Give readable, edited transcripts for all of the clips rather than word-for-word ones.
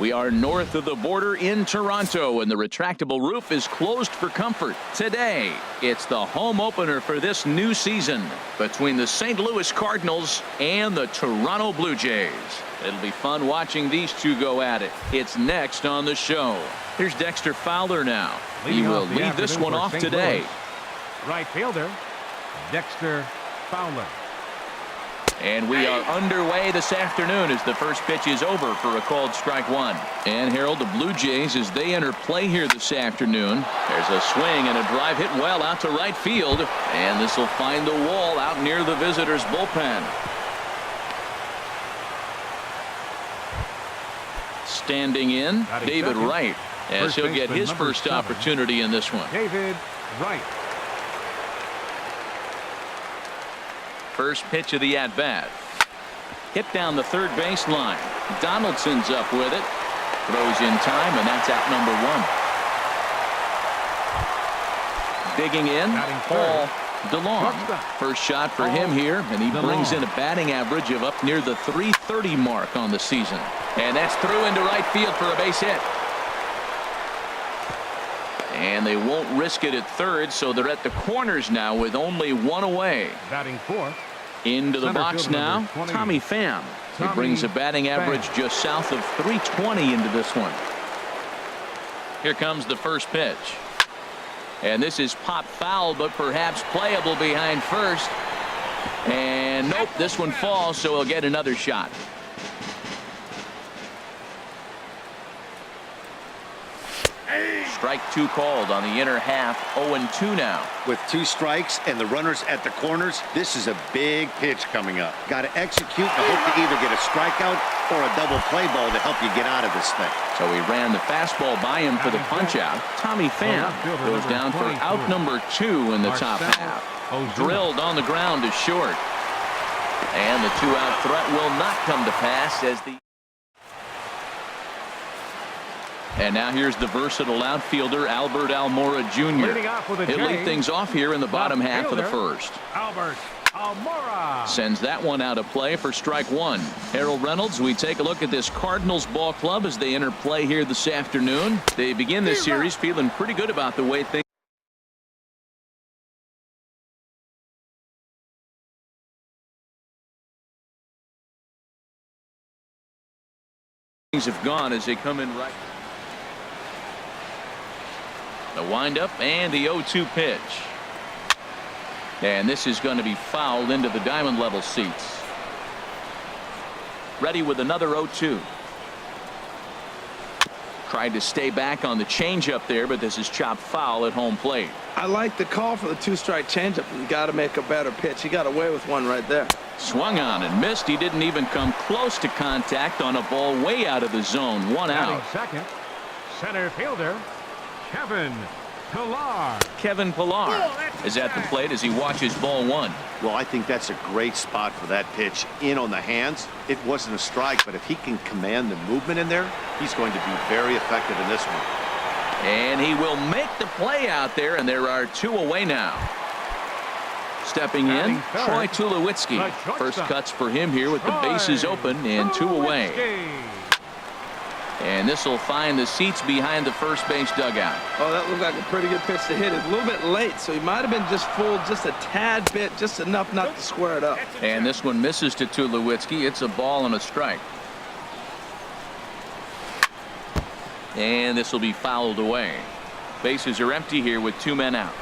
We are north of the border in Toronto, and the retractable roof is closed for comfort. Today, it's the home opener for this new season between the St. Louis Cardinals and the Toronto Blue Jays. It'll be fun watching these two go at it. It's next on the show. Here's Dexter Fowler now. He will lead this one off today. Right fielder, Dexter Fowler. And we are underway this afternoon as the first pitch is over for a called strike one. And Harold, the Blue Jays, as they enter play here this afternoon, there's a swing and a drive hit well out to right field. And this will find the wall out near the visitors' bullpen. Standing in, David Wright, as he'll get his first opportunity in this one. David Wright. First pitch of the at-bat. Hit down the third baseline. Donaldson's up with it. Throws in time, and that's out number one. Digging in, Paul DeLong. First shot for him here, and he brings in a batting average of up near the .330 mark on the season. And that's through into right field for a base hit. And they won't risk it at third, so they're at the corners now with only one away. Batting fourth. Into the box now, Tommy Pham. He brings a batting average just south of .320 into this one. Here comes the first pitch. And this is pop foul, but perhaps playable behind first. And nope, this one falls, so he'll get another shot. Strike two called on the inner half. 0-2 now. With two strikes and the runners at the corners, this is a big pitch coming up. Got to execute and hope to either get a strikeout or a double play ball to help you get out of this thing. So he ran the fastball by him for the punch out. Tommy Pham goes down for out number 2 in the top half. Drilled on the ground to short. And the 2-out threat will not come to pass as the And now here's the versatile outfielder, Albert Almora Jr. He'll lead things off here in the bottom half of the first. Albert Almora sends that one out of play for strike one. Harold Reynolds, we take a look at this Cardinals ball club as they enter play here this afternoon. They begin this series feeling pretty good about the way things have gone as they come in right. The windup and the 0-2 pitch. And this is going to be fouled into the diamond level seats. Ready with another 0-2. Tried to stay back on the changeup there, but this is chopped foul at home plate. I like the call for the two-strike changeup. You got to make a better pitch. He got away with one right there. Swung on and missed. He didn't even come close to contact on a ball way out of the zone. One out. Second, center fielder Kevin Pillar. Kevin Pillar is at the plate as he watches ball one. Well, I think that's a great spot for that pitch. In on the hands. It wasn't a strike, but if he can command the movement in there, he's going to be very effective in this one. And he will make the play out there, and there are 2 away now. Stepping in, Troy Tulowitzki. First cuts for him here with the bases open and 2 away. And this will find the seats behind the first base dugout. Oh, that looked like a pretty good pitch to hit. It's a little bit late, so he might have been just fooled just a tad bit, just enough not to square it up. And this one misses to Tulowitzki. It's a ball and a strike. And this will be fouled away. Bases are empty here with 2 men out.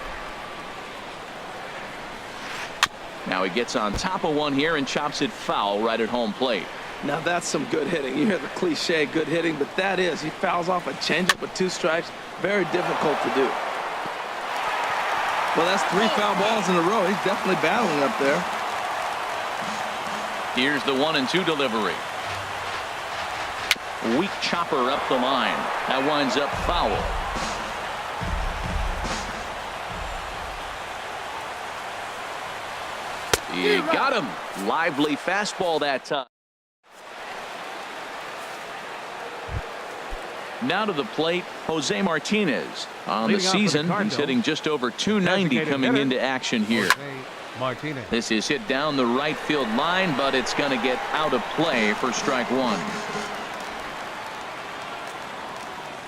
Now he gets on top of one here and chops it foul right at home plate. Now that's some good hitting. You hear the cliche good hitting, but that is. He fouls off a changeup with 2 strikes. Very difficult to do. Well, that's 3 foul balls in a row. He's definitely battling up there. Here's the 1-2 delivery. Weak chopper up the line. That winds up foul. He got him. Lively fastball that time. Now to the plate, Jose Martinez. On the season, he's hitting just over .290 coming into action here. This is hit down the right field line, but it's going to get out of play for strike one.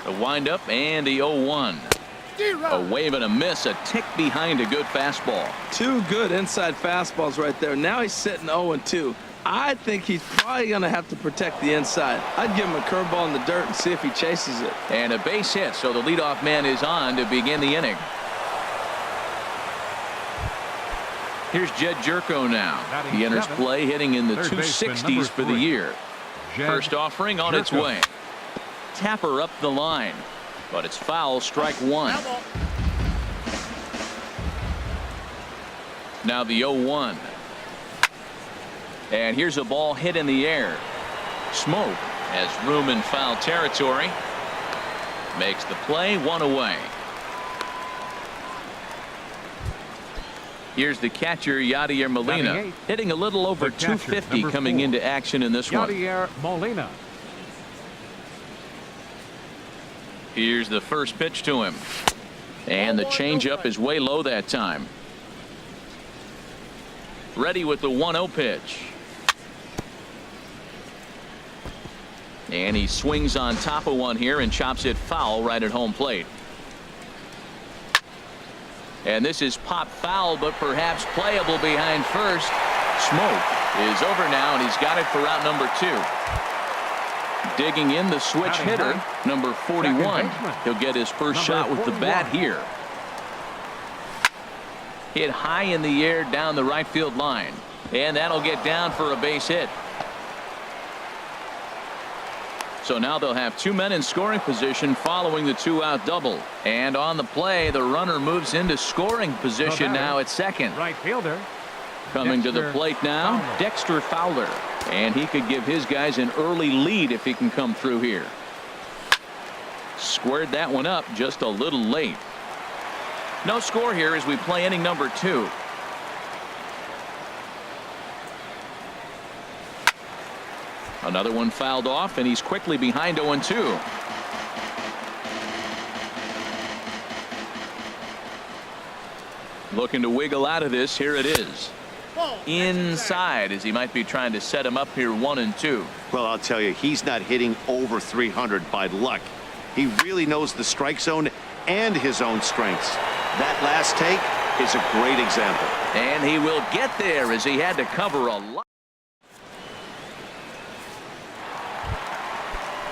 The windup and the 0-1. A wave and a miss, a tick behind a good fastball. Two good inside fastballs right there. Now he's sitting 0-2. I think he's probably going to have to protect the inside. I'd give him a curveball in the dirt and see if he chases it. And a base hit, so the leadoff man is on to begin the inning. Here's Jed Jerko now. He enters play hitting in the 260s for the year. First offering on its way. Tapper up the line, but it's foul, strike one. Now the 0-1. And here's a ball hit in the air. Smoke has room in foul territory. Makes the play, one away. Here's the catcher, Yadier Molina, hitting a little over 250 coming into action in this one. Yadier Molina. Here's the first pitch to him. And the changeup is way low that time. Ready with the 1-0 pitch. And he swings on top of one here and chops it foul right at home plate. And this is pop foul, but perhaps playable behind first. Smoke is over now, and he's got it for out number 2. Digging in the switch hitter, number 41. He'll get his first shot with the bat here. Hit high in the air down the right field line. And that'll get down for a base hit. So now they'll have 2 men in scoring position following the 2-out double. And on the play, the runner moves into scoring position now at second. Right fielder. Coming to the plate now, Dexter Fowler. And he could give his guys an early lead if he can come through here. Squared that one up just a little late. No score here as we play inning number 2. Another one fouled off, and he's quickly behind 0-2. Looking to wiggle out of this. Here it is. Inside, as he might be trying to set him up here 1-2. Well, I'll tell you, he's not hitting over 300 by luck. He really knows the strike zone and his own strengths. That last take is a great example. And he will get there as he had to cover a lot.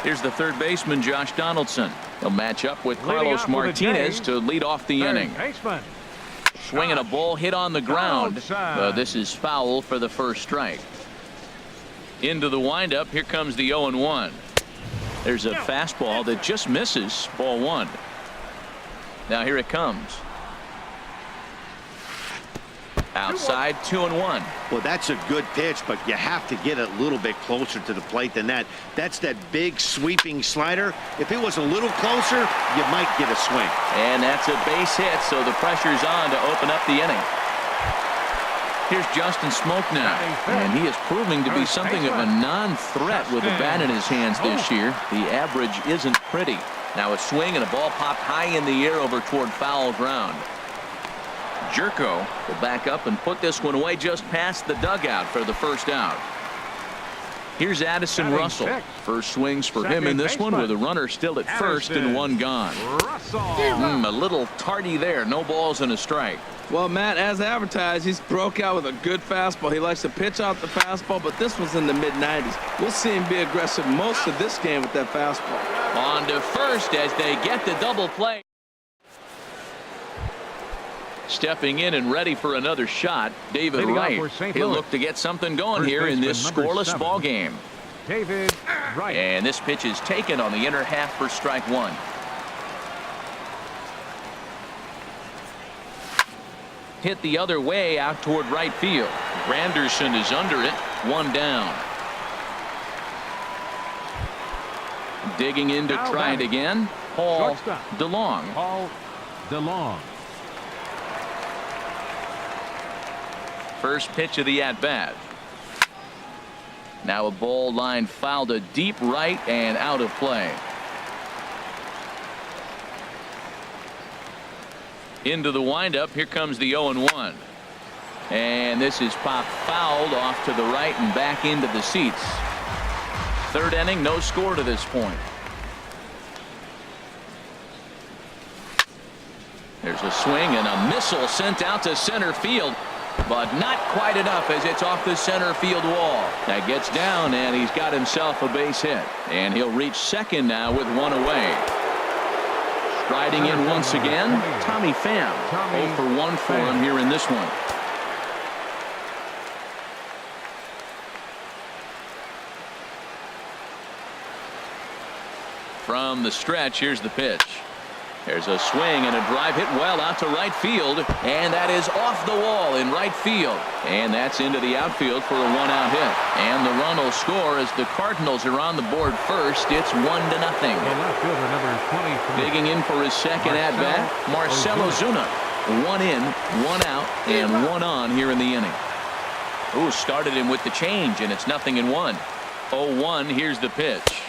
Here's the third baseman, Josh Donaldson. He'll match up with Carlos Martinez to lead off the inning. Swinging a ball hit on the ground. This is foul for the first strike. Into the windup. Here comes the 0-1. There's a fastball that just misses. Ball 1. Now here it comes. Outside, 2-1. Well, that's a good pitch, but you have to get it a little bit closer to the plate than that. That's that big sweeping slider. If it was a little closer, you might get a swing. And that's a base hit, so the pressure's on to open up the inning. Here's Justin Smoke now, and he is proving to be something of a non-threat with a bat in his hands this year. The average isn't pretty. Now a swing and a ball popped high in the air over toward foul ground. Jerko will back up and put this one away just past the dugout for the first out. Here's Addison Russell. First swings for him in this one with a runner still at first and one gone. A little tardy there. No balls and a strike. Well, Matt, as advertised, he's broke out with a good fastball. He likes to pitch out the fastball, but this one's in the mid-90s. We'll see him be aggressive most of this game with that fastball. On to first as they get the double play. Stepping in and ready for another shot, David Wright. He'll look to get something going here in this scoreless ball game. David Wright. And this pitch is taken on the inner half for strike 1. Hit the other way out toward right field. Granderson is under it. 1 down. Digging in to try it again. Paul DeLong. Paul DeLong. First pitch of the at-bat. Now a ball line fouled to deep right and out of play. Into the windup. Here comes the 0-1. And this is popped fouled off to the right and back into the seats. Third inning, no score to this point. There's a swing and a missile sent out to center field, but not quite enough as it's off the center field wall. That gets down, and he's got himself a base hit. And he'll reach second now with one away. Striding in once again, Tommy Pham. 0 for 1 for him here in this one. From the stretch, here's the pitch. There's a swing and a drive hit well out to right field, and that is off the wall in right field. And that's into the outfield for a one-out hit. And the run will score as the Cardinals are on the board first. It's 1-0. Left fielder number 23. Digging in for his second at-bat, Marcell Ozuna. 1 in, 1 out, and 1 on here in the inning. Ooh, started him with the change, and it's 0-1. 0-1, here's the pitch.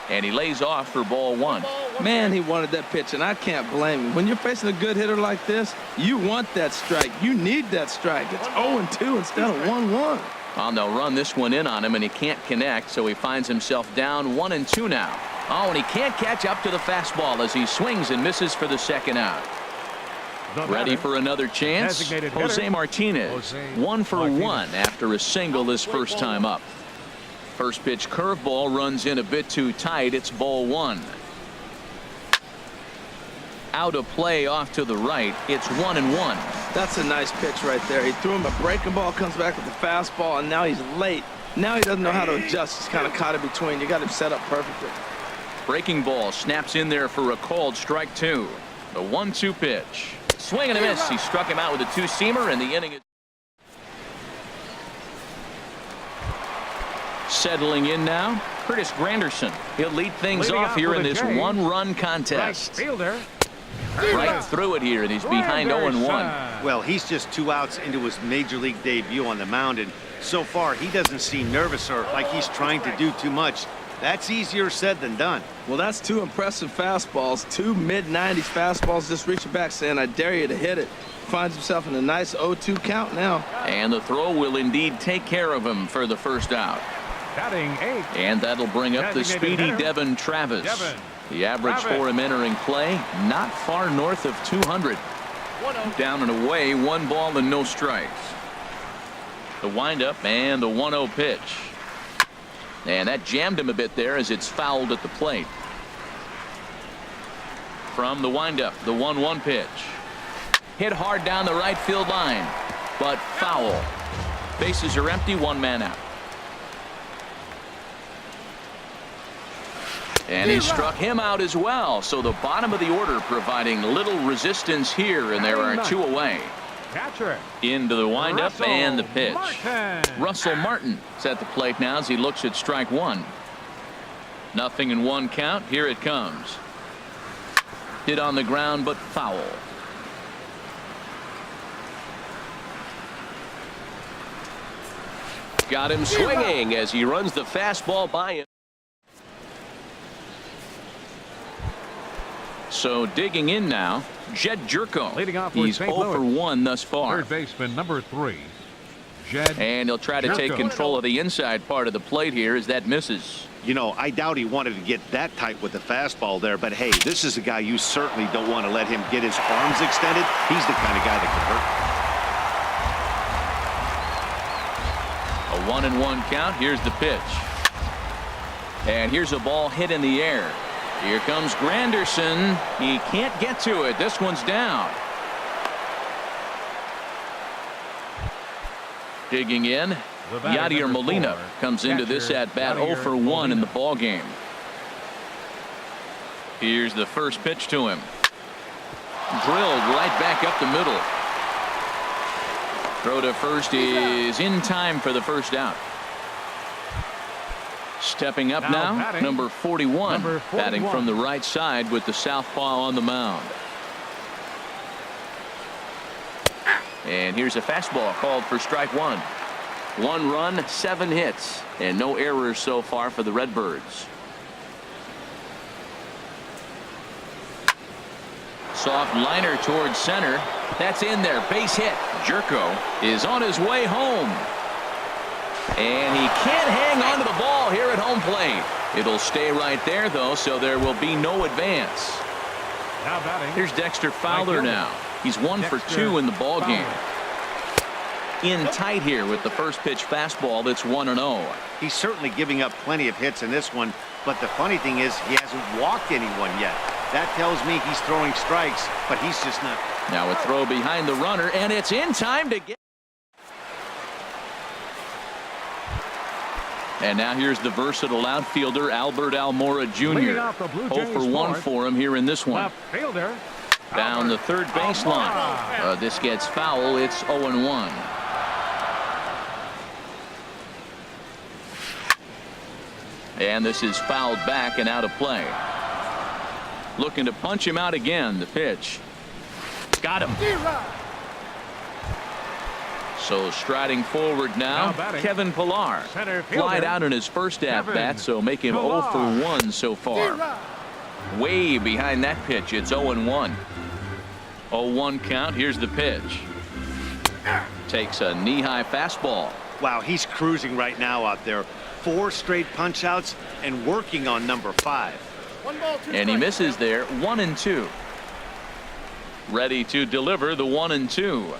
And he lays off for ball 1. Man, he wanted that pitch, and I can't blame him. When you're facing a good hitter like this, you want that strike. You need that strike. It's 0-2 instead of 1-1. Oh, they'll run this one in on him, and he can't connect, so he finds himself down 1-2 now. Oh, and he can't catch up to the fastball as he swings and misses for the second out. Ready for another chance? Jose Martinez. 1 for 1 after a single his first time up. First pitch curveball runs in a bit too tight. It's ball 1. Out of play off to the right. It's 1-1. That's a nice pitch right there. He threw him a breaking ball, comes back with the fastball, and now he's late. Now he doesn't know how to adjust. He's kind of caught in between. You got him set up perfectly. Breaking ball snaps in there for a called strike 2. The 1-2 pitch. Swing and a miss. He struck him out with a two-seamer, and the inning is settling in now. Curtis Granderson. He'll lead things off here in this one-run contest. Right fielder. Right through it here, and he's behind 0-1. Well, he's just 2 outs into his major league debut on the mound, and so far he doesn't seem nervous or like he's trying to do too much. That's easier said than done. Well, that's 2 impressive fastballs. 2 mid-90s fastballs just reaching back saying, I dare you to hit it. Finds himself in a nice 0-2 count now. And the throw will indeed take care of him for the first out. Batting 8. And that'll bring up the speedy Devin Travis. The average for him entering play, not far north of 200. Down and away, 1 ball and no strikes. The windup and the 1-0 pitch. And that jammed him a bit there as it's fouled at the plate. From the windup, the 1-1 pitch. Hit hard down the right field line, but foul. Bases are empty, 1 man out. And he struck him out as well. So the bottom of the order providing little resistance here, and there are 2 away. Catcher. Into the windup and the pitch. Martin. Russell Martin is at the plate now as he looks at strike 1. 0-1 count. Here it comes. Hit on the ground, but foul. Got him swinging as he runs the fastball by him. So digging in now, Jed Jerko. Leading off with He's 0 for 1 thus far. Third baseman number 3, Jed. And he'll try to take control of the inside part of the plate here as that misses. You know, I doubt he wanted to get that tight with the fastball there, but hey, this is a guy you certainly don't want to let him get his arms extended. He's the kind of guy that can hurt. A 1-1 count. Here's the pitch. And here's a ball hit in the air. Here comes Granderson. He can't get to it. This one's down. Digging in, Yadier Molina comes into this at bat 0 for 1 in the ball game. Here's the first pitch to him. Drilled right back up the middle. Throw to first is in time for the first out. Stepping up now, number 41, batting from the right side with the southpaw on the mound. And here's a fastball called for strike 1. 1 run, 7 hits, and no errors so far for the Redbirds. Soft liner towards center. That's in there. Base hit. Jerko is on his way home. And he can't hang on to the ball here at home plate. It'll stay right there, though, so there will be no advance. Now batting. Here's Dexter Fowler fielder. now. He's 1 for Dexter 2 in the ball game. Fowler. In tight here with the first pitch fastball that's 1-0. He's certainly giving up plenty of hits in this one, but the funny thing is he hasn't walked anyone yet. That tells me he's throwing strikes, but he's just not. Now a throw behind the runner, and it's in time to get. And now here's the versatile outfielder Albert Almora Leading Jr. off the Blue 0 Jays for 1 fourth. for him here in this one. Left fielder. Down the third baseline. This gets foul. It's 0-1. And this is fouled back and out of play. Looking to punch him out again. The pitch. Got him. So striding forward now, batting. Kevin Pillar. Center fielder. Flied out in his first Kevin at-bat, so make him Pillar. 0 for 1 so far. Way behind that pitch. It's 0-1. 0-1 count. Here's the pitch. Takes a knee-high fastball. Wow, he's cruising right now out there. 4 straight punch-outs and working on number 5. And he misses there. 1-2. Ready to deliver the 1-2.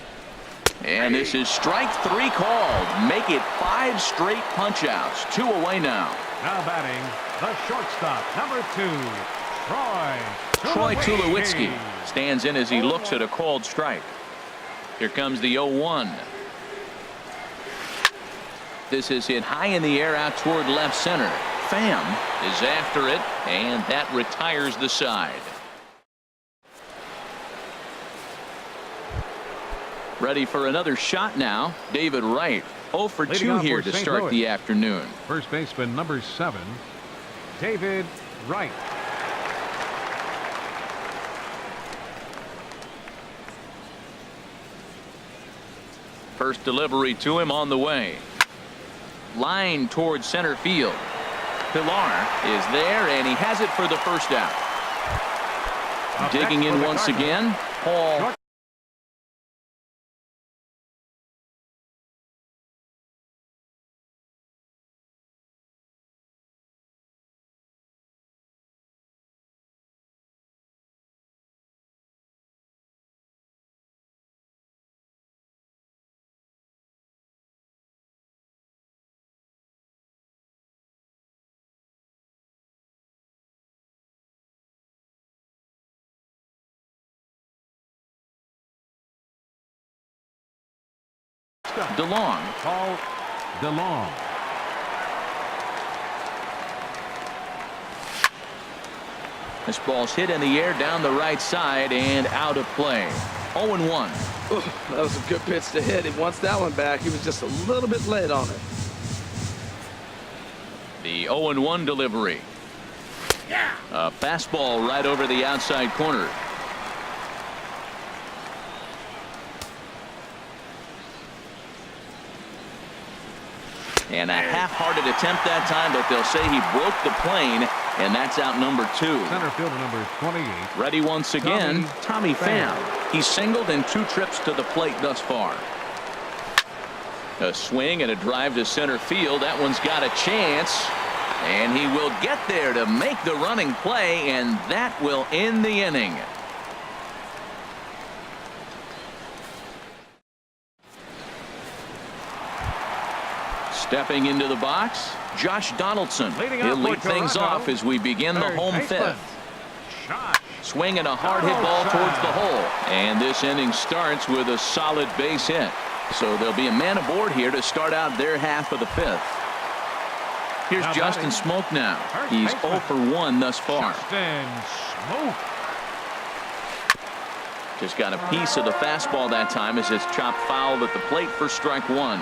And this is strike 3 called. Make it 5 straight punch-outs. 2 away now. Now batting the shortstop, number 2, Troy Tulowitzki stands in as he looks at a called strike. Here comes the 0-1. This is hit high in the air out toward left center. Pham is after it, and that retires the side. Ready for another shot now. David Wright 0 for 2 off here for to St. start Louis. the afternoon. First baseman number 7, David Wright. First delivery to him on the way. Line towards center field. Pillar is there, and he has it for the first out. Up Digging next for in the once Cardinals. again, Paul. Short- DeLong. Paul DeLong. This ball's hit in the air down the right side and out of play. 0-1. That was a good pitch to hit. He wants that one back. He was just a little bit late on it. The 0-1 delivery. A fastball right over the outside corner. And a half-hearted attempt that time, but they'll say he broke the plane, and that's out number 2. Center fielder number 28, Ready once again, Tommy Pham. He's singled in 2 trips to the plate thus far. A swing and a drive to center field. That one's got a chance, and he will get there to make the running play, and that will end the inning. Stepping into the box, Josh Donaldson. Leading He'll off for lead things Toronto, off as we begin the third home baseman. 5th. Josh. Swinging a hard hit ball towards the hole. And this inning starts with a solid base hit. So there'll be a man aboard here to start out their half of the 5th. Here's Now Justin batting. Smoke now. First He's baseman. 0 for 1 thus far. Justin Smoke. Just got a piece of the fastball that time as it's chopped foul at the plate for strike 1.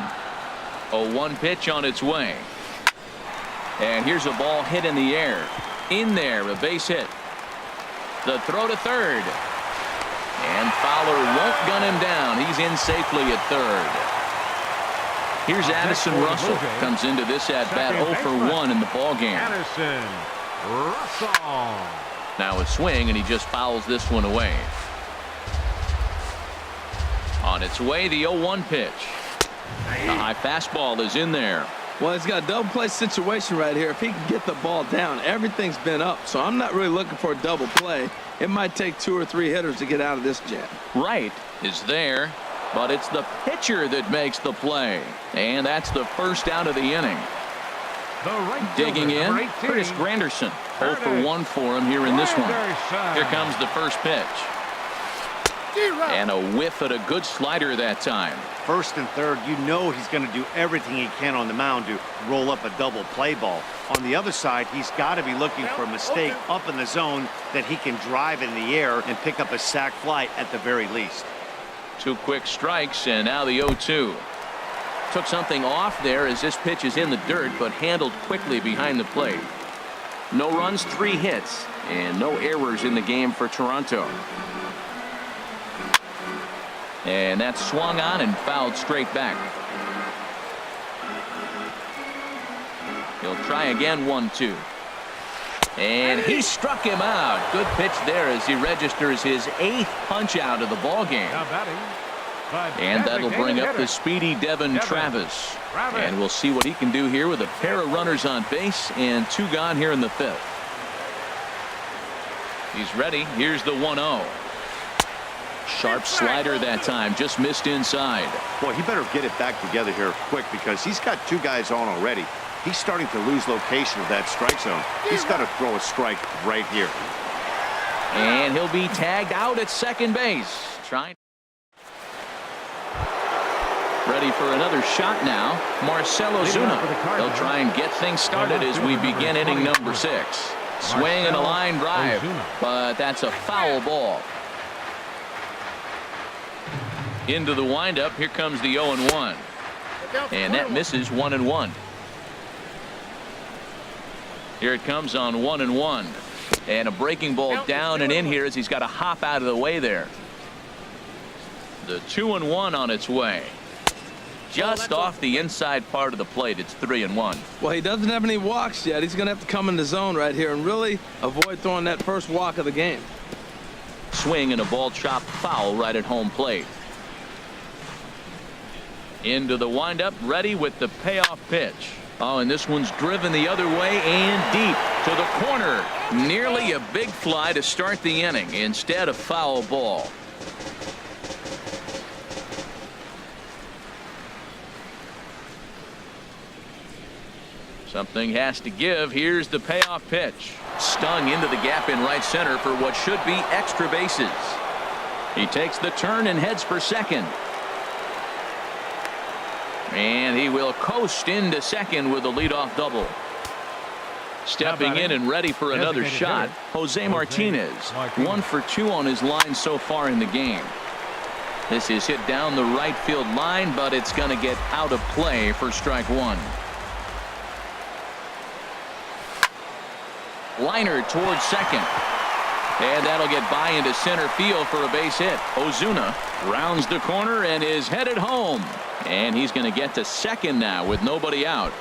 0-1 pitch on its way. And here's a ball hit in the air. In there, a base hit. The throw to third. And Fowler won't gun him down. He's in safely at third. Here's Up next Addison for the Russell. Blue Jays. Comes into this at-bat Second 0 for baseman. 1 in the ballgame. Addison Russell. Now a swing, and he just fouls this one away. On its way, the 0-1 pitch. The high fastball is in there. Well, he's got a double play situation right here. If he can get the ball down, everything's been up. So I'm not really looking for a double play. It might take 2 or 3 hitters to get out of this jam. Right is there, but it's the pitcher that makes the play. And that's the first out of the inning. The right Digging fielder, in, number 18, Curtis Granderson. 0 for 1 for him here in this one. Granderson. Here comes the first pitch. And a whiff at a good slider that time. First and third, you know he's going to do everything he can on the mound to roll up a double play ball. On the other side, he's got to be looking for a mistake up in the zone that he can drive in the air and pick up a sac fly at the very least. 2 quick strikes, and now the 0-2. Took something off there as this pitch is in the dirt, but handled quickly behind the plate. No runs, 3 hits, and no errors in the game for Toronto. And that's swung on and fouled straight back. He'll try again, 1-2. And he struck him out. Good pitch there as he registers his 8th punch out of the ball game. Now batting, And that'll bring up hitter, the speedy Devin Travis. And we'll see what he can do here with a pair of runners on base and 2 gone here in the 5th. He's ready. Here's the 1-0. Sharp slider that time, just missed inside. Boy, he better get it back together here quick because he's got 2 guys on already. He's starting to lose location of that strike zone. He's got to throw a strike right here. And he'll be tagged out at second base. Trying. Ready for another shot now. Marcell Ozuna. He'll try and get things started as we begin inning number 6. Swing and a line drive, but that's a foul ball. Into the windup. Here comes the 0-1. And that misses 1-1. Here it comes on 1-1. And a breaking ball down and in here as he's got to hop out of the way there. The 2-1 on its way. Just off the inside part of the plate. It's 3-1. Well, he doesn't have any walks yet. He's going to have to come in the zone right here and really avoid throwing that first walk of the game. Swing and a ball chopped foul right at home plate. Into the windup, ready with the payoff pitch. Oh, and this one's driven the other way and deep to the corner. Nearly a big fly to start the inning. Instead, a foul ball. Something has to give. Here's the payoff pitch. Stung into the gap in right center for what should be extra bases. He takes the turn and heads for second. And he will coast into second with a leadoff double. Stepping in and ready for another shot, Jose Martinez. 1 for 2 on his line so far in the game. This is hit down the right field line, but it's going to get out of play for strike 1. Liner towards second. And that'll get by into center field for a base hit. Ozuna rounds the corner and is headed home. And he's going to get to second now with nobody out.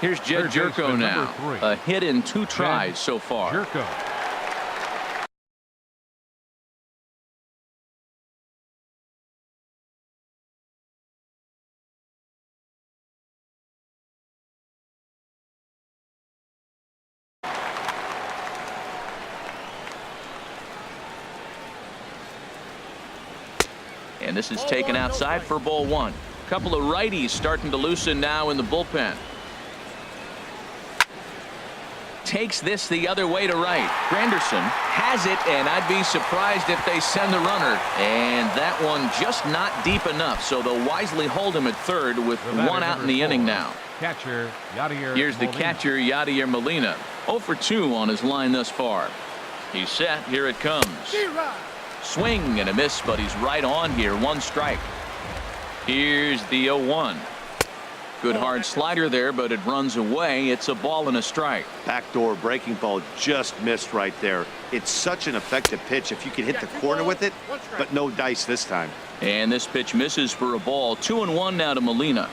Here's Jed Jerko now. A hit in 2 tries so far. Jerko. And this is taken outside for ball 1. Couple of righties starting to loosen now in the bullpen. Takes this the other way to right. Granderson has it, and I'd be surprised if they send the runner. And that one just not deep enough, so they'll wisely hold him at third with 1 out in the inning now. Catcher, Yadier Here's the catcher, Yadier Molina. 0 for 2 on his line thus far. He's set. Here it comes. Swing and a miss, but he's right on here. 1 strike. Here's the 0-1. Good hard slider there, but it runs away. It's a ball and a strike. Backdoor breaking ball just missed right there. It's such an effective pitch if you can hit the corner with it, but no dice this time. And this pitch misses for a ball. 2-1 now to Molina.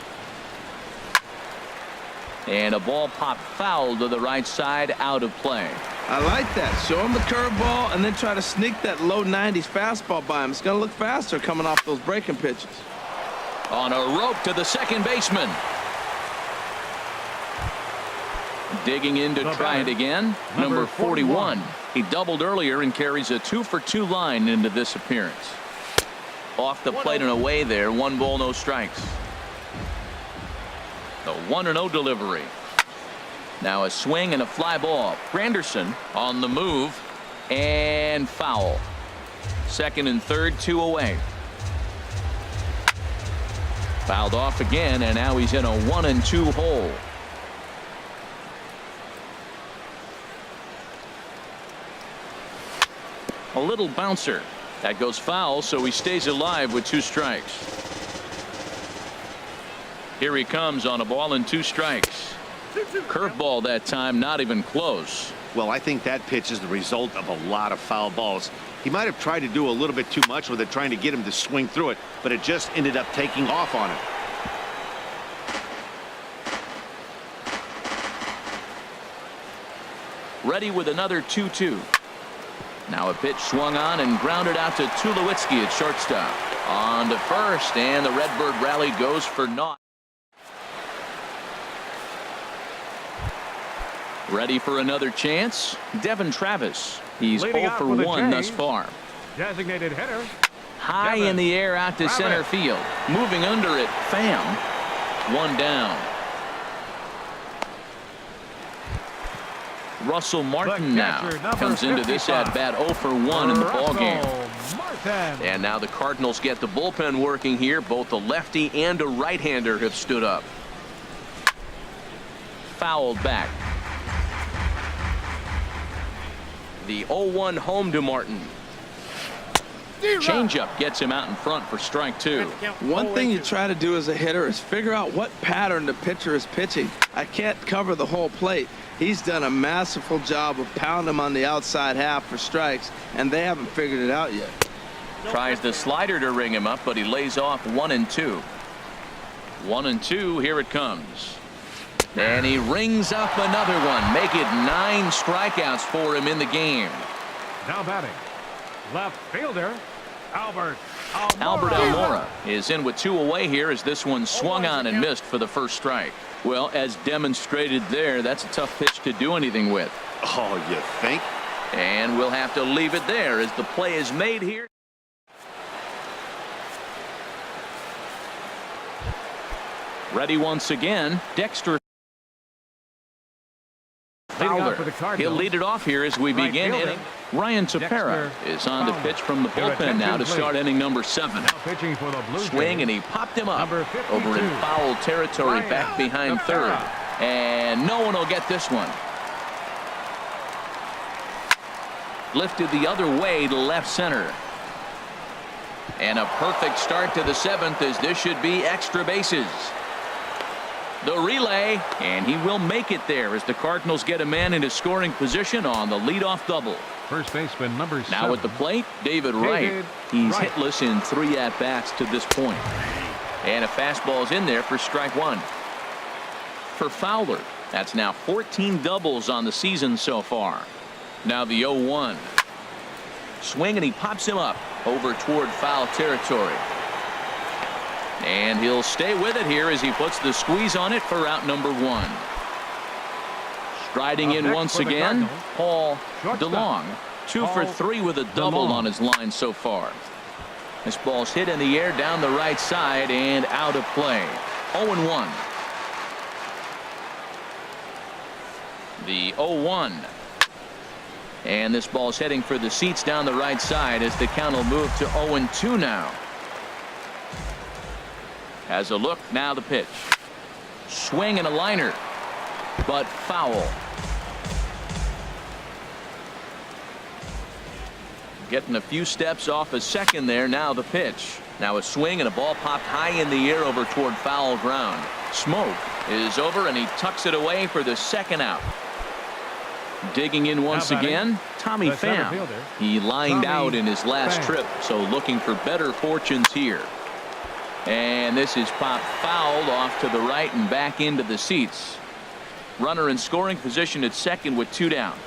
And a ball popped foul to the right side, out of play. I like that. Show him the curveball and then try to sneak that low 90s fastball by him. It's going to look faster coming off those breaking pitches. On a rope to the second baseman. Digging in to try it again, number 41. He doubled earlier and carries a 2-for-2 line into this appearance. Off the plate and away there, 1 ball, no strikes. The 1-0 delivery. Now a swing and a fly ball. Granderson on the move and foul. Second and third, 2 away. Fouled off again, and now he's in a 1-2 hole. A little bouncer. That goes foul, so he stays alive with 2 strikes. Here he comes on a ball and 2 strikes. Curveball that time, not even close. Well, I think that pitch is the result of a lot of foul balls. He might have tried to do a little bit too much with it, trying to get him to swing through it, but it just ended up taking off on him. Ready with another 2-2. Now a pitch swung on and grounded out to Tulowitzki at shortstop. On to first, and the Redbird rally goes for naught. Ready for another chance? Devin Travis. He's 0 for 1 thus far. Designated hitter. High in the air out to center field. Moving under it, Pham. 1 down. Russell Martin now comes into this at bat 0 for 1 in the ballgame. And now the Cardinals get the bullpen working here. Both a lefty and a right-hander have stood up. Fouled back. The 0-1 home to Martin. Changeup gets him out in front for strike 2. One thing you try to do as a hitter is figure out what pattern the pitcher is pitching. I can't cover the whole plate. He's done a masterful job of pounding him on the outside half for strikes, and they haven't figured it out yet. Tries the slider to ring him up, but he lays off 1-2. 1-2, here it comes. And he rings up another one. Make it 9 strikeouts for him in the game. Now batting, left fielder, Albert Almora is in with 2 away here as this one swung on and missed for the first strike. Well, as demonstrated there, that's a tough pitch to do anything with. Oh, you think? And we'll have to leave it there as the play is made here. Ready once again, Dexter Fowler. He'll lead it off here as we begin inning. Ryan Tepera is on to pitch from the bullpen now to start inning number 7. Swing, and he popped him up over in foul territory back behind third. And no one will get this one. Lifted the other way to left center. And a perfect start to the 7th as this should be extra bases. The relay, and he will make it there as the Cardinals get a man into scoring position on the leadoff double. First baseman number 7. Now at the plate, David Wright. He's hitless in 3 at-bats to this point. And a fastball is in there for strike 1. For Fowler, that's now 14 doubles on the season so far. Now the 0-1. Swing, and he pops him up over toward foul territory. And he'll stay with it here as he puts the squeeze on it for out number 1. Striding in once again, Paul DeLong. 2 for 3 with a double on his line so far. This ball's hit in the air down the right side and out of play. 0-1. The 0-1. And this ball's heading for the seats down the right side as the count will move to 0-2 now. Has a look, now the pitch. Swing and a liner, but foul. Getting a few steps off a second there, now the pitch. Now a swing and a ball popped high in the air over toward foul ground. Smoke is over and he tucks it away for the second out. Digging in once again, Tommy Pham. He lined out in his last trip, so looking for better fortunes here. And this is popped fouled off to the right and back into the seats. Runner in scoring position at second with 2 down.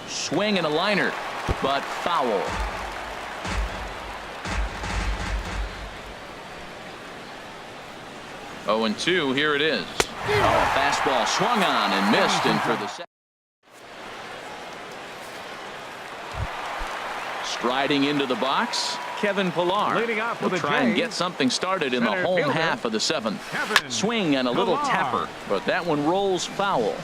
Swing and a liner, but foul. 0-2, here it is. Oh, fastball swung on and missed, and for the second. Striding into the box, Kevin Pillar will try and get something started in the home half of the 7th. Swing and a little tapper, but that one rolls foul.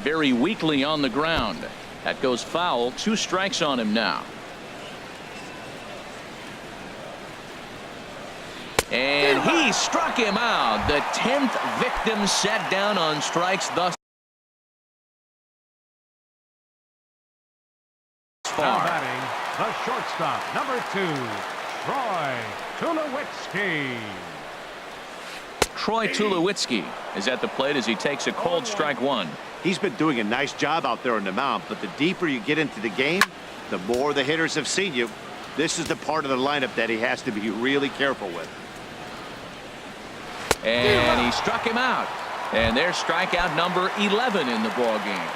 Very weakly on the ground. That goes foul. 2 strikes on him now. And he struck him out. The 10th victim set down on strikes thus far. Now batting, the shortstop, number 2, Troy Tulowitzki. Troy Tulowitzki is at the plate as he takes a cold strike 1. He's been doing a nice job out there on the mound, but the deeper you get into the game, the more the hitters have seen you. This is the part of the lineup that he has to be really careful with. And he struck him out. And there's strikeout number 11 in the ball game.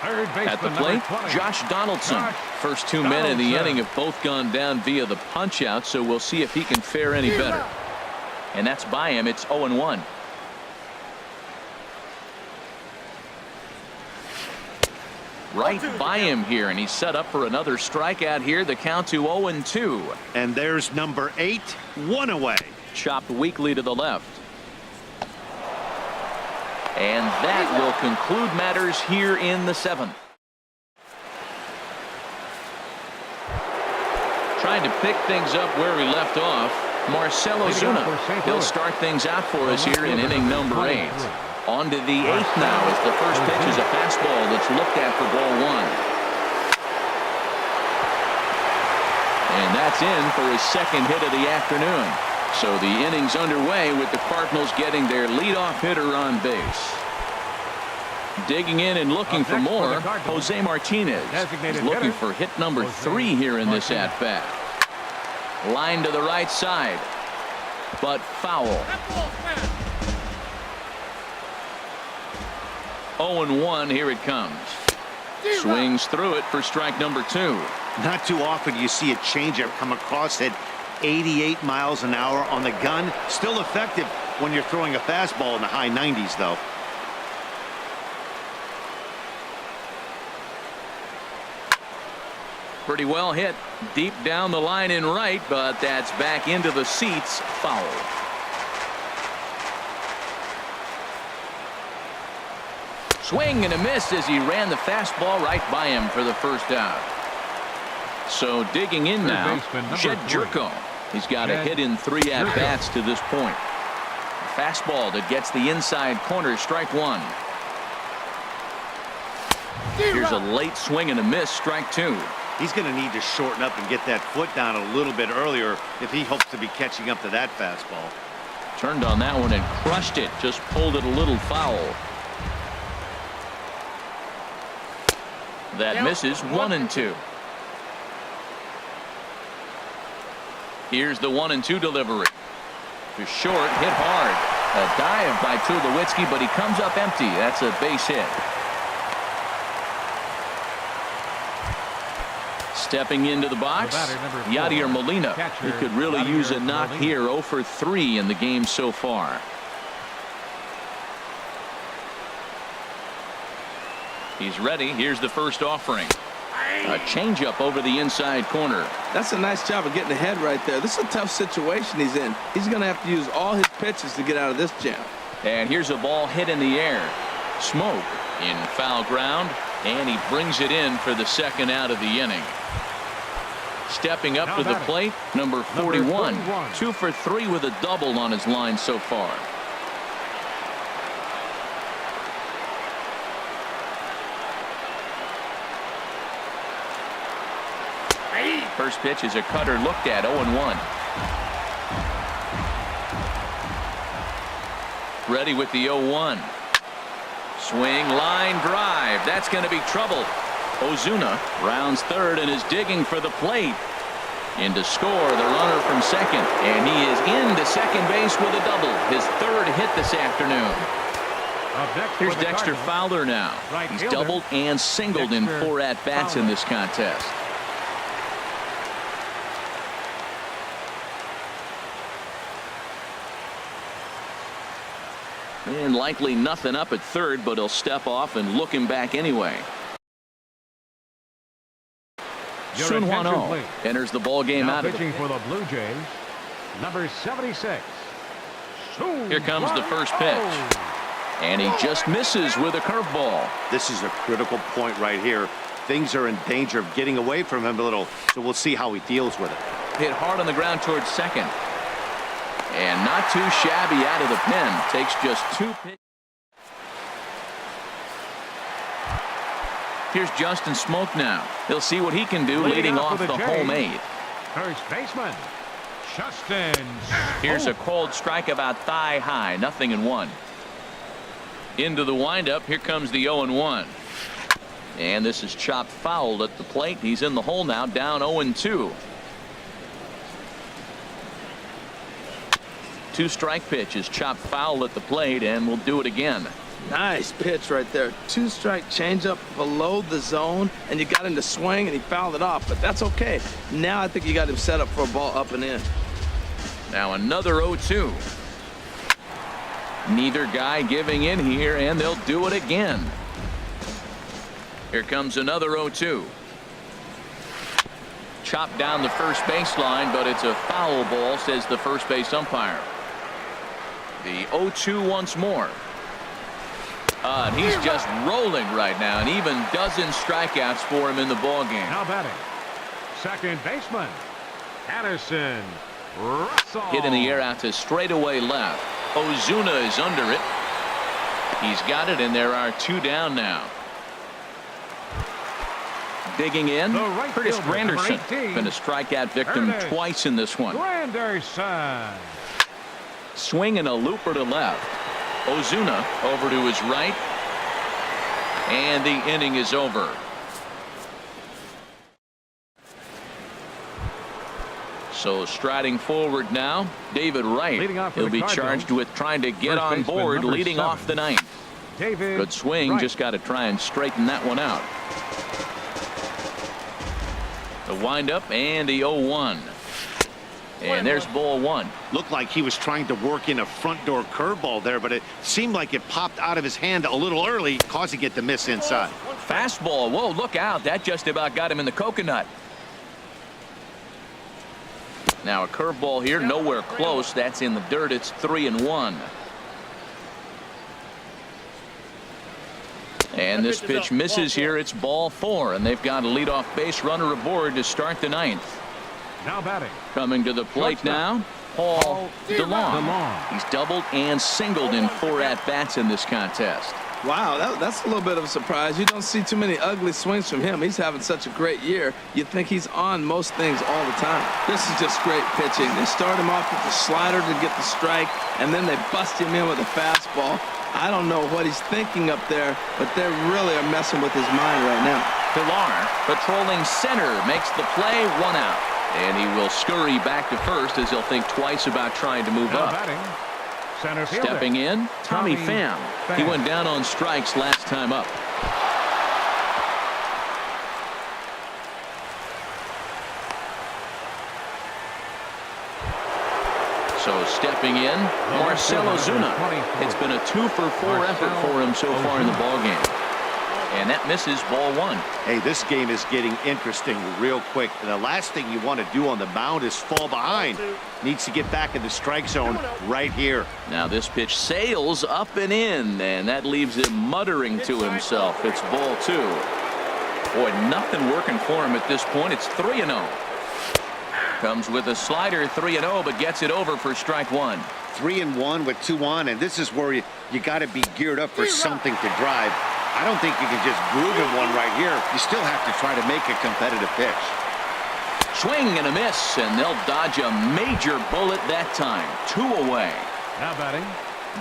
At the plate, Josh Donaldson. First 2 men in the inning have both gone down via the punch out, so we'll see if he can fare any better. And that's by him. It's 0-1. Right by him here, and he's set up for another strikeout here. The count to 0-2. And there's number 8, 1 away. Chopped weakly to the left. And that will conclude matters here in the 7th. Trying to pick things up where we left off, Marcell Ozuna. He'll start things out for us here in inning number 8. On to the 8th now as the first pitch is a fastball that's looked at for ball 1. And that's in for his second hit of the afternoon. So the inning's underway with the Cardinals getting their leadoff hitter on base. Digging in and looking for more, Jose Martinez is looking for hit number 3 here in this at-bat. Line to the right side, but foul. 0-1, here it comes. Swings through it for strike number 2. Not too often you see a changeup come across at 88 miles an hour on the gun. Still effective when you're throwing a fastball in the high 90s, though. Pretty well hit deep down the line in right, but that's back into the seats. Foul. Swing and a miss as he ran the fastball right by him for the first out. So digging in now, Jed Jerko. He's got a hit in 3 at-bats to this point. Fastball that gets the inside corner, strike 1. Here's a late swing and a miss, strike 2. He's going to need to shorten up and get that foot down a little bit earlier if he hopes to be catching up to that fastball. Turned on that one and crushed it, just pulled it a little foul. That misses. 1-2. Here's the 1-2 delivery. To short, hit hard. A dive by Tulowitzki, but he comes up empty. That's a base hit. Stepping into the box, Yadier Molina. He could really use a knock here. 0 for 3 in the game so far. He's ready. Here's the first offering. A changeup over the inside corner. That's a nice job of getting ahead right there. This is a tough situation he's in. He's going to have to use all his pitches to get out of this jam. And here's a ball hit in the air. Smoke in foul ground, and he brings it in for the second out of the inning. Stepping up to the plate, number 41. 2 for 3 with a double on his line so far. First pitch is a cutter looked at. 0-1. Ready with the 0-1. Swing, line drive. That's going to be trouble. Ozuna rounds third and is digging for the plate. In to score the runner from second, and he is into second base with a double. His 3rd hit this afternoon. Here's Dexter Fowler now. He's doubled and singled in 4 at-bats in this contest. And likely nothing up at third, but he'll step off and look him back anyway. Sun Hwan-Oh enters the ball game out of pitching for the Blue Jays, number 76. Here comes the first pitch. And he just misses with a curveball. This is a critical point right here. Things are in danger of getting away from him a little, so we'll see how he deals with it. Hit hard on the ground towards second. And not too shabby out of the pen. Takes just 2 pitches. Here's Justin Smoke now. He'll see what he can do leading off the home 8th. First baseman, Justin. Here's a cold strike about thigh high. 0-1. Into the windup. Here comes the 0-1. And this is chopped foul at the plate. He's in the hole now, down 0-2. 2-strike pitch is chopped foul at the plate, and we'll do it again. Nice pitch right there. 2-strike changeup below the zone, and you got him to swing, and he fouled it off, but that's okay. Now I think you got him set up for a ball up and in. Now another 0-2. Neither guy giving in here, and they'll do it again. Here comes another 0-2. Chopped down the first baseline, but it's a foul ball, says the first base umpire. The 0-2 once more. And he's just rolling right now, and even dozen strikeouts for him in the ball game. Now batting, second baseman, Addison Russell. Hit in the air out to straightaway left. Ozuna is under it. He's got it, and there are 2 down now. Digging in, Curtis Granderson. Been a strikeout victim twice in this one. Granderson. Swing and a looper to left. Ozuna over to his right. And the inning is over. So striding forward now, David Wright. He'll be charged with trying to get on board, leading off the 9th. Good swing, just got to try and straighten that one out. The windup and the 0-1. And there's ball 1. Looked like he was trying to work in a front door curveball there, but it seemed like it popped out of his hand a little early, causing it to miss inside. Fastball. Whoa, look out. That just about got him in the coconut. Now a curveball here, nowhere close. That's in the dirt. It's 3-1. And this pitch misses here. It's ball 4, and they've got a leadoff base runner aboard to start the 9th. Now batting. Coming to the plate now, Paul DeLong. He's doubled and singled in 4 at-bats in this contest. Wow, that's a little bit of a surprise. You don't see too many ugly swings from him. He's having such a great year. You'd think he's on most things all the time. This is just great pitching. They start him off with the slider to get the strike, and then they bust him in with a fastball. I don't know what he's thinking up there, but they really are messing with his mind right now. Pilar patrolling center makes the play, 1 out. And he will scurry back to first as he'll think twice about trying to move up. Batting, center fielder. Stepping in, Tommy Pham. He went down on strikes last time up. So stepping in, Marcell Ozuna. It's been a 2-for-4 effort for him so far in the ballgame. And that misses ball 1. Hey, this game is getting interesting real quick. And the last thing you want to do on the mound is fall behind. Needs to get back in the strike zone right here. Now this pitch sails up and in, and that leaves him muttering to himself. It's ball 2. Boy, nothing working for him at this point. It's 3-0. Comes with a slider, 3-0, but gets it over for strike 1. 3-1 with 2 on, and this is where you got to be geared up for something to drive. I don't think you can just groove in one right here. You still have to try to make a competitive pitch. Swing and a miss, and they'll dodge a major bullet that time. 2 away. Now batting.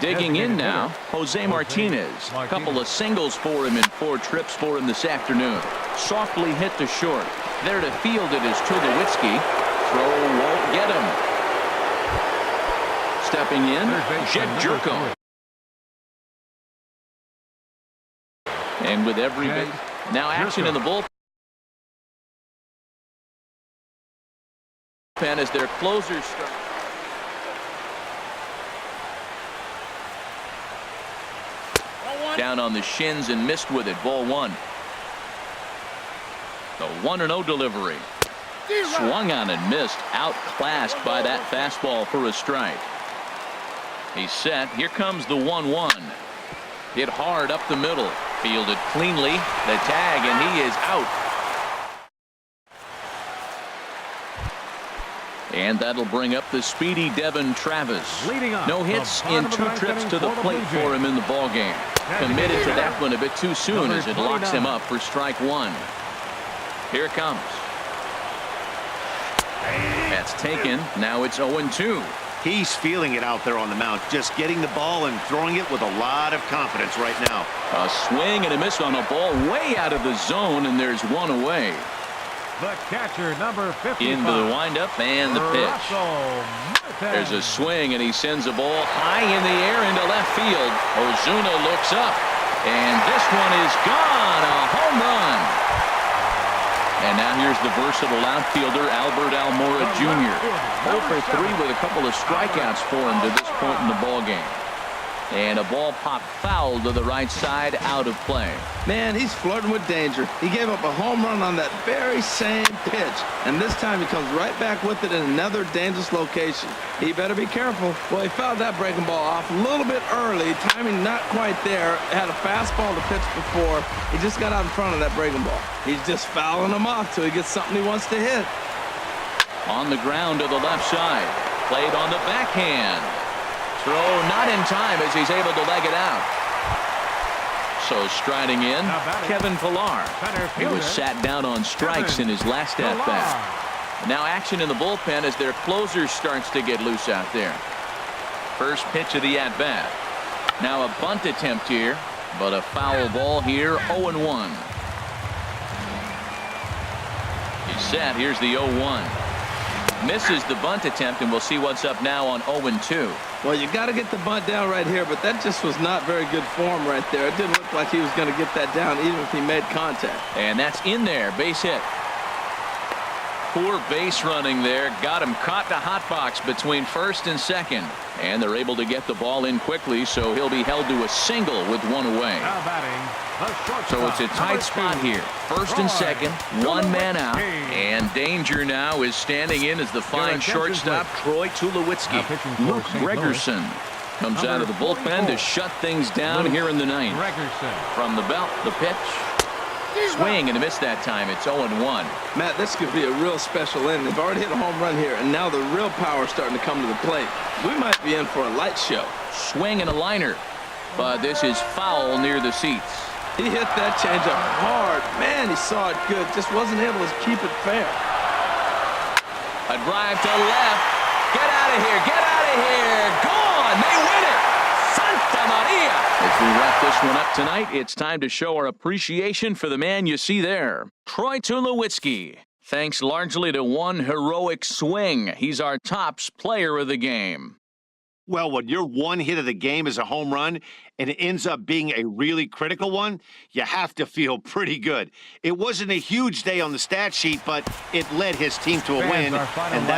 Digging in now, Jose Martinez. A couple of singles for him in 4 trips for him this afternoon. Softly hit to short. There to field it is Tulowitzki. Throw won't get him. Stepping in, Jed Jerko. And with every base, now action in the bullpen as their closers start. Down on the shins and missed with it. Ball one. The 1-0 delivery. Swung on and missed. Outclassed by that fastball for a strike. He's set. Here comes the 1-1. Hit hard up the middle. Fielded cleanly. The tag, and he is out. And that'll bring up the speedy Devin Travis. No hits in 2 trips to the plate for him in the ballgame. Committed to that one a bit too soon as it locks him up for strike one. Here it comes. That's taken. Now it's 0-2. He's feeling it out there on the mound, just getting the ball and throwing it with a lot of confidence right now. A swing and a miss on a ball way out of the zone, and there's one away. The catcher, number 55. Into the windup and the pitch. There's a swing, and he sends a ball high in the air into left field. Ozuna looks up, and this one is gone. A home run. And now here's the versatile outfielder, Albert Almora Jr. 0 for 3 with a couple of strikeouts for him to this point in the ballgame. And a ball popped foul to the right side, out of play. Man, he's flirting with danger. He gave up a home run on that very same pitch. And this time he comes right back with it in another dangerous location. He better be careful. Well, he fouled that breaking ball off a little bit early. Timing not quite there. Had a fastball to pitch before. He just got out in front of that breaking ball. He's just fouling him off till he gets something he wants to hit. On the ground to the left side. Played on the backhand. Throw not in time as he's able to leg it out. So striding in, Kevin Pillar. He was sat down on strikes in his last at-bat. Now action in the bullpen as their closer starts to get loose out there. First pitch of the at-bat. Now a bunt attempt here, but a foul ball here, 0-1. He's set. Here's the 0-1. Misses the bunt attempt, and we'll see what's up now on 0-2. Well, you got to get the bunt down right here, but that just was not very good form right there. It didn't look like he was going to get that down even if he made contact. And that's in there. Base hit. Poor base running there. Got him caught the hot box between first and second. And they're able to get the ball in quickly, so he'll be held to a single with one away. So it's a tight spot here. First and second, one man out. And danger now is standing in as the fine shortstop, Troy Tulowitzki. Luke Gregerson comes out of the bullpen to shut things down here in the ninth. From the belt, the pitch. Swing and a miss that time. It's 0-1. Matt, this could be a real special inning. They've already hit a home run here, and now the real power is starting to come to the plate. We might be in for a light show. Swing and a liner, but this is foul near the seats. He hit that changeup hard. Man, he saw it good. Just wasn't able to keep it fair. A drive to left. Get out of here. Get out of here. Gone. They win it. Santa Maria. As we wrap this one up tonight, it's time to show our appreciation for the man you see there, Troy Tulowitzki. Thanks largely to one heroic swing. He's our tops player of the game. Well, when your one hit of the game is a home run and it ends up being a really critical one, you have to feel pretty good. It wasn't a huge day on the stat sheet, but it led his team to a win, and that